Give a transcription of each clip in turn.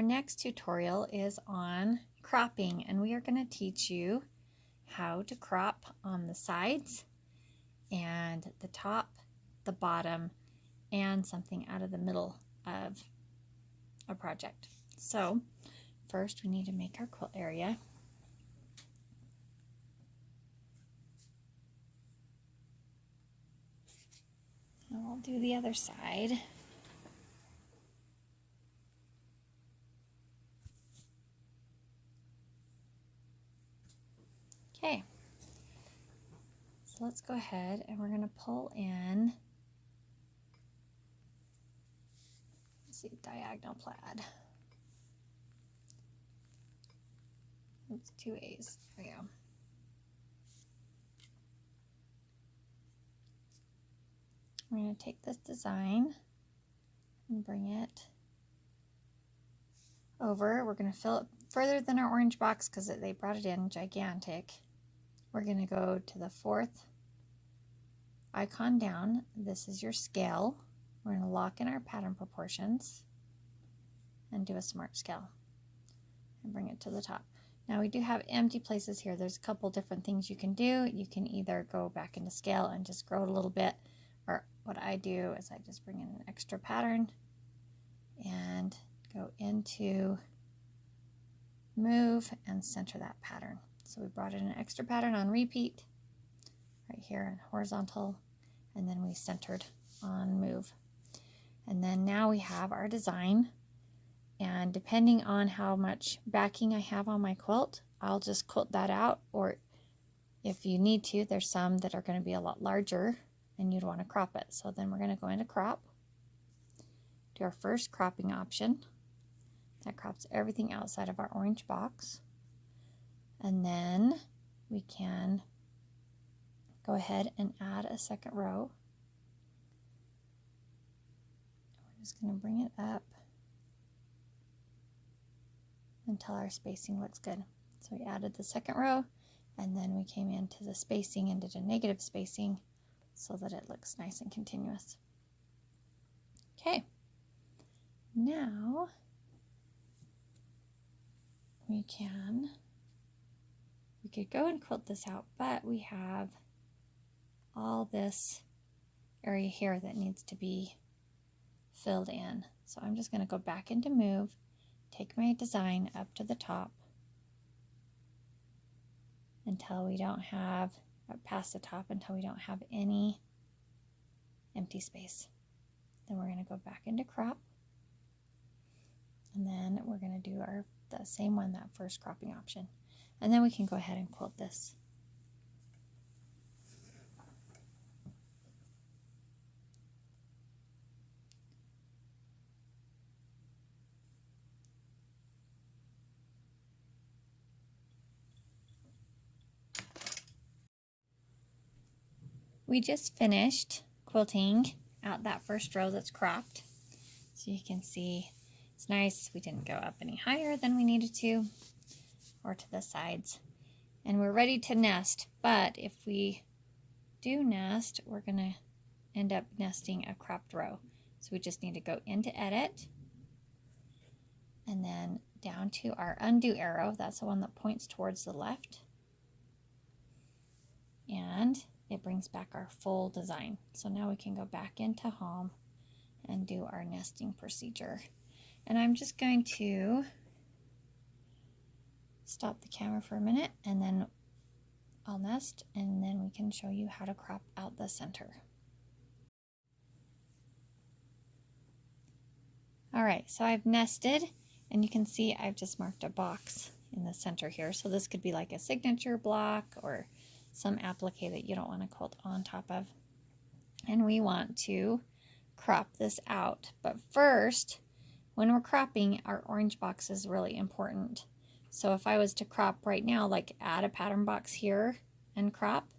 next tutorial is on cropping, and we are going to teach you how to crop on the sides and the top, the bottom, and something out of the middle of a project. So first we need to make our quilt area. And we'll do the other side. Okay, so let's go ahead and we're going to pull in, let's see, diagonal plaid. It's 2 A's. There we go. We're going to take this design and bring it over. We're going to fill it further than our orange box because they brought it in gigantic. We're going to go to the 4th icon down. This is your scale. We're going to lock in our pattern proportions and do a smart scale and bring it to the top. Now we do have empty places here. There's a couple different things you can do. You can either go back into scale and just grow it a little bit, or what I do is I just bring in an extra pattern and go into move and center that pattern. So we brought in an extra pattern on repeat right here in horizontal, and then we centered on move. And then now we have our design, and depending on how much backing I have on my quilt, I'll just quilt that out, or if you need to, there's some that are going to be a lot larger and you'd want to crop it. So then we're going to go into crop, do our first cropping option. That crops everything outside of our orange box. And then we can go ahead and add a second row. We're just going to bring it up until our spacing looks good. So we added the second row, and then we came into the spacing and did a negative spacing so that it looks nice and continuous. Okay, now we could go and quilt this out, but we have all this area here that needs to be filled in. So I'm just going to go back into move, take my design up to the top until we don't have, past the top until we don't have any empty space. Then we're going to go back into crop, and then we're going to do the same one, that first cropping option, and then we can go ahead and quilt this. We just finished quilting out that first row that's cropped. So you can see it's nice. We didn't go up any higher than we needed to, or to the sides. And we're ready to nest, but if we do nest, we're going to end up nesting a cropped row. So we just need to go into edit and then down to our undo arrow. That's the one that points towards the left. And it brings back our full design. So now we can go back into home and do our nesting procedure. And I'm just going to stop the camera for a minute, and then I'll nest, and then we can show you how to crop out the center. All right, so I've nested, and you can see I've just marked a box in the center here. So this could be like a signature block or some applique that you don't want to quilt on top of. And we want to crop this out. But first, when we're cropping, our orange box is really important. So if I was to crop right now, like add a pattern box here and crop,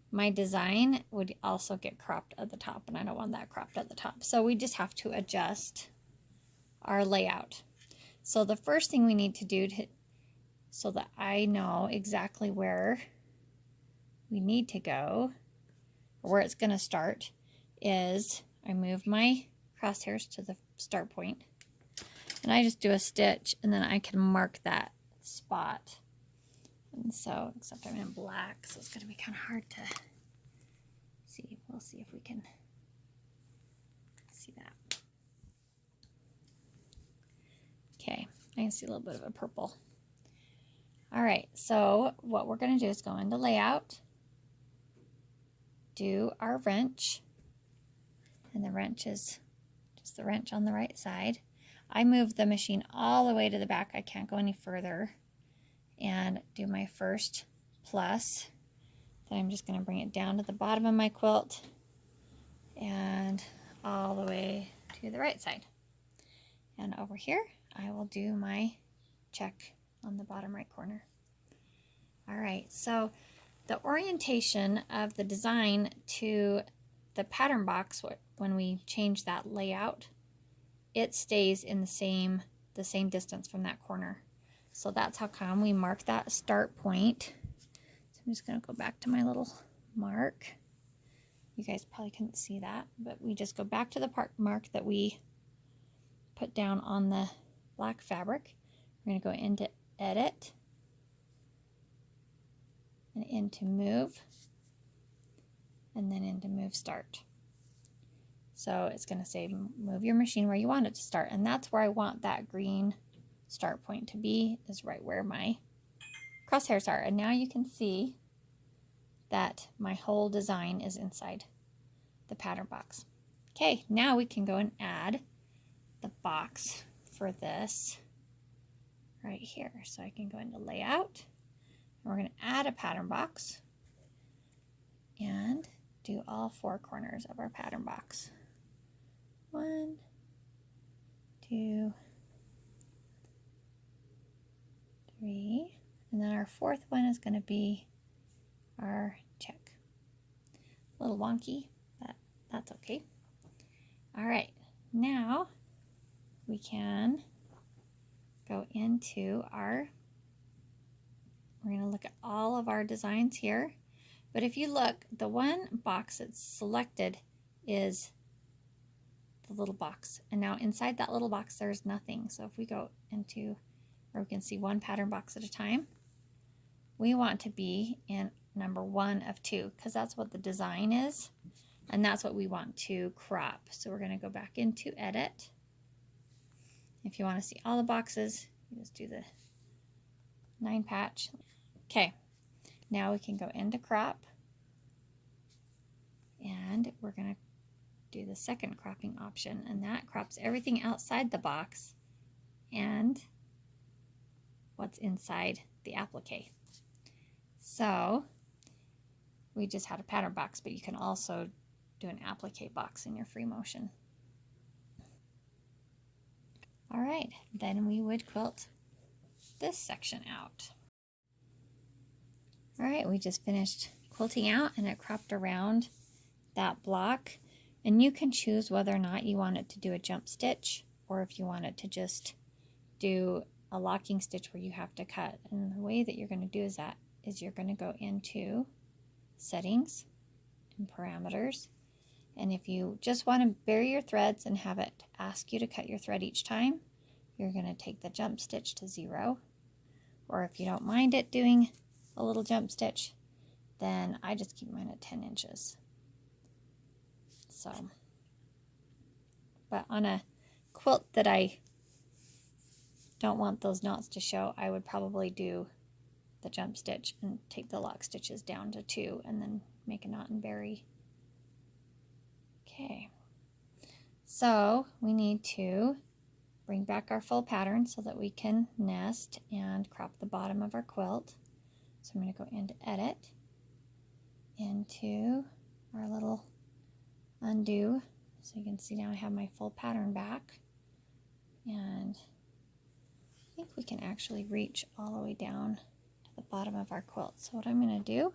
my design would also get cropped at the top, and I don't want that cropped at the top. So we just have to adjust our layout. So the first thing we need to do so that I know exactly where we need to go, or where it's going to start, is I move my crosshairs to the start point, And I just do a stitch and then I can mark that spot. And so, except I'm in black, so it's going to be kind of hard to see. We'll see if we can see that. Okay, I can see a little bit of a purple. All right, so what we're going to do is go into layout, do our wrench, and the wrench is just the wrench on the right side. I move the machine all the way to the back. I can't go any further. And do my first plus. Then I'm just going to bring it down to the bottom of my quilt and all the way to the right side. And over here, I will do my check on the bottom right corner. All right, so the orientation of the design to the pattern box, when we change that layout, it stays in the same distance from that corner. So that's how come we mark that start point. So I'm just going to go back to my little mark. You guys probably couldn't see that, but we just go back to the mark that we put down on the black fabric. We're going to go into Edit and into Move, and then into Move Start. So it's going to say move your machine where you want it to start, and that's where I want that green start point to be, is right where my crosshairs are. And now you can see that my whole design is inside the pattern box. Okay, now we can go and add the box for this right here. So I can go into layout, and we're going to add a pattern box and do all 4 corners of our pattern box. 1, 2, 3, and then our 4th one is going to be our check. A little wonky, but that's okay. All right, now we can go into our, we're going to look at all of our designs here. But if you look, the one box that's selected is the little box. And now inside that little box, there's nothing. So if we go into, where we can see one pattern box at a time, we want to be in number 1 of 2, because that's what the design is. And that's what we want to crop. So we're going to go back into Edit. If you want to see all the boxes, you just do the 9 patch. Okay, now we can go into Crop. And we're going to do the second cropping option, and that crops everything outside the box and what's inside the applique. So we just had a pattern box, but you can also do an applique box in your free motion. All right, then we would quilt this section out. All right, we just finished quilting out, and it cropped around that block. And you can choose whether or not you want it to do a jump stitch, or if you want it to just do a locking stitch where you have to cut. And the way that you're going to do is you're going to go into Settings and Parameters. And if you just want to bury your threads and have it ask you to cut your thread each time, you're going to take the jump stitch to 0. Or if you don't mind it doing a little jump stitch, then I just keep mine at 10 inches. So, but on a quilt that I don't want those knots to show, I would probably do the jump stitch and take the lock stitches down to 2 and then make a knot and bury. Okay, so we need to bring back our full pattern so that we can nest and crop the bottom of our quilt. So I'm going to go into Edit, into our little undo, so you can see now I have my full pattern back, and I think we can actually reach all the way down to the bottom of our quilt. So what I'm going to do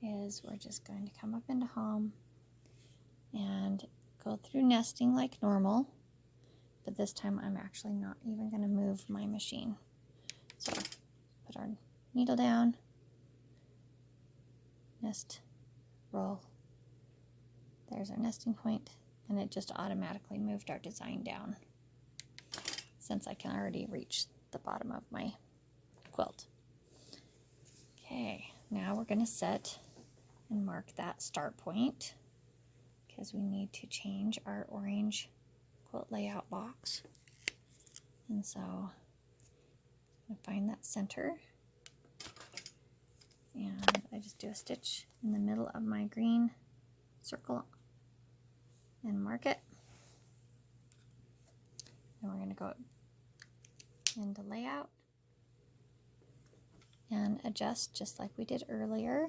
is we're just going to come up into Home and go through nesting like normal, but this time I'm actually not even going to move my machine. So put our needle down, nest, roll. There's our nesting point, and it just automatically moved our design down. since I can already reach the bottom of my quilt. Okay, now we're going to set and mark that start point because we need to change our orange quilt layout box. And so I'm going to find that center, and I just do a stitch in the middle of my green circle and mark it. And we're going to go into layout and adjust just like we did earlier.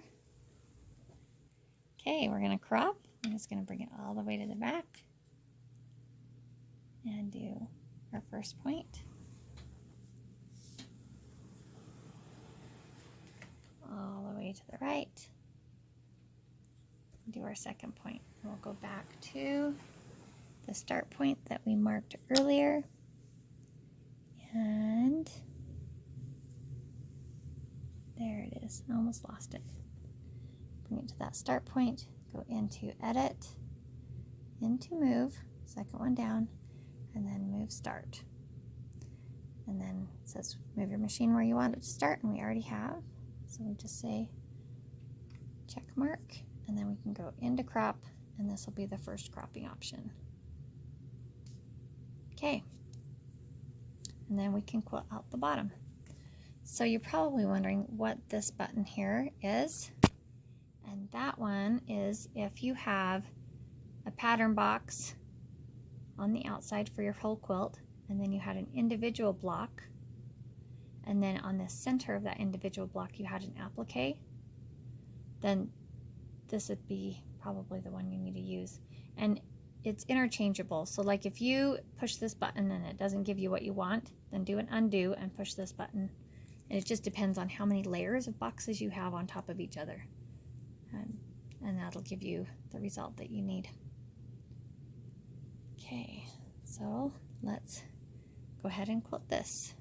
Okay, we're going to crop. I'm just going to bring it all the way to the back and do our first point. All the way to the right. Do our second point. We'll go back to the start point that we marked earlier. And there it is. I almost lost it. Bring it to that start point. Go into edit, into move, second one down, and then move start. And then it says move your machine where you want it to start, and we already have. So we just say check mark, and then we can go into crop, and this will be the first cropping option. Okay, and then we can quilt out the bottom. So you're probably wondering what this button here is, and that one is if you have a pattern box on the outside for your whole quilt, and then you had an individual block, and then on the center of that individual block you had an applique, then this would be probably the one you need to use. And it's interchangeable, so like if you push this button and it doesn't give you what you want, then do an undo and push this button, and it just depends on how many layers of boxes you have on top of each other, and that'll give you the result that you need. Okay, so let's go ahead and quilt this.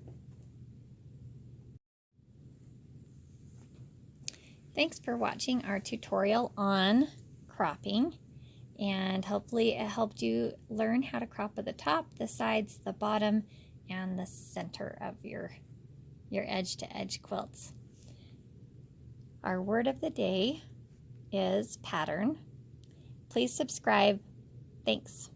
Thanks for watching our tutorial on cropping, and hopefully it helped you learn how to crop at the top, the sides, the bottom, and the center of your edge-to-edge quilts. Our word of the day is pattern. Please subscribe. Thanks.